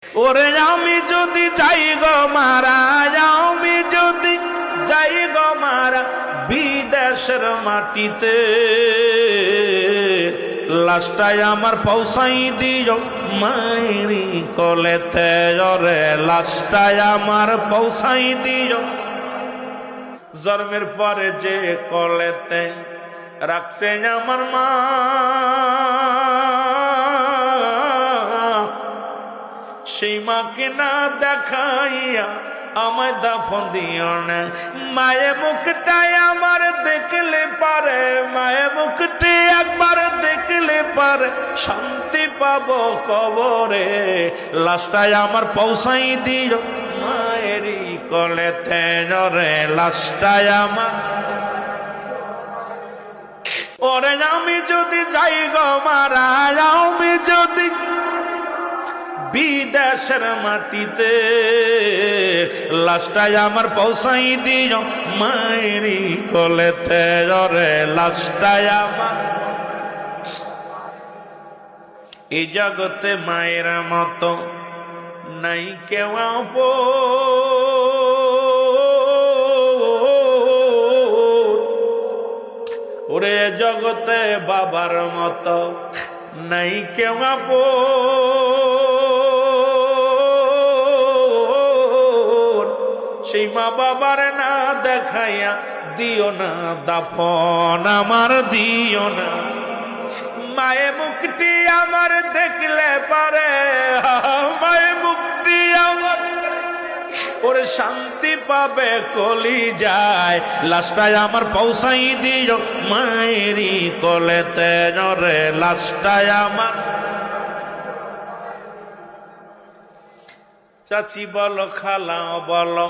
ওরে আমি যদি যাই গো মারা, আমি যদি যাই গো মারা বিদেশের মাটিতে, লাশটায় আমার পৌঁছাই দিও মায়েরি কোলেতে। ওরে লাশটায় আমার পৌঁছাই দিও জন্মের পরে যে কোলেতে রাখছে আমার মা, সেই মাকে না দেখাইয়া আমায় দাফন দিও না। মায়ের মুখটাই আমার দেখলে পারে, মায়ের মুখটি একবার দেখলে পারে শান্তি পাবো কবরে। লাশটাই আমার পৌঁছাই দিও মায়েরই কোলেতে। রে লাশটাই আমার, ওরে আমি যদি যাই গো মারা, আমি যদি বিদেশের মাটিতে, লাশটাই আমার পৌঁছাই দিও মায়েরই কোলেতে। রে লাশটাই আমার, এই জগতে মায়ের মতো নাই কেউ ওরে জগতে বাবার মতো নাই কেউ সেই মা বাবার না দেখাইয়া দিও না দাফন আমার, দিও না। মায়ে মুক্তি আমার দেখলে পারে, মায়ে মুক্তি আমার ওরে শান্তি পাবে কলি যায়। লাশটাই আমার পৌঁছাই দিও মায়েরই কোলেতে। রে লাশটাই আমার, চাচি বলো খালা বলো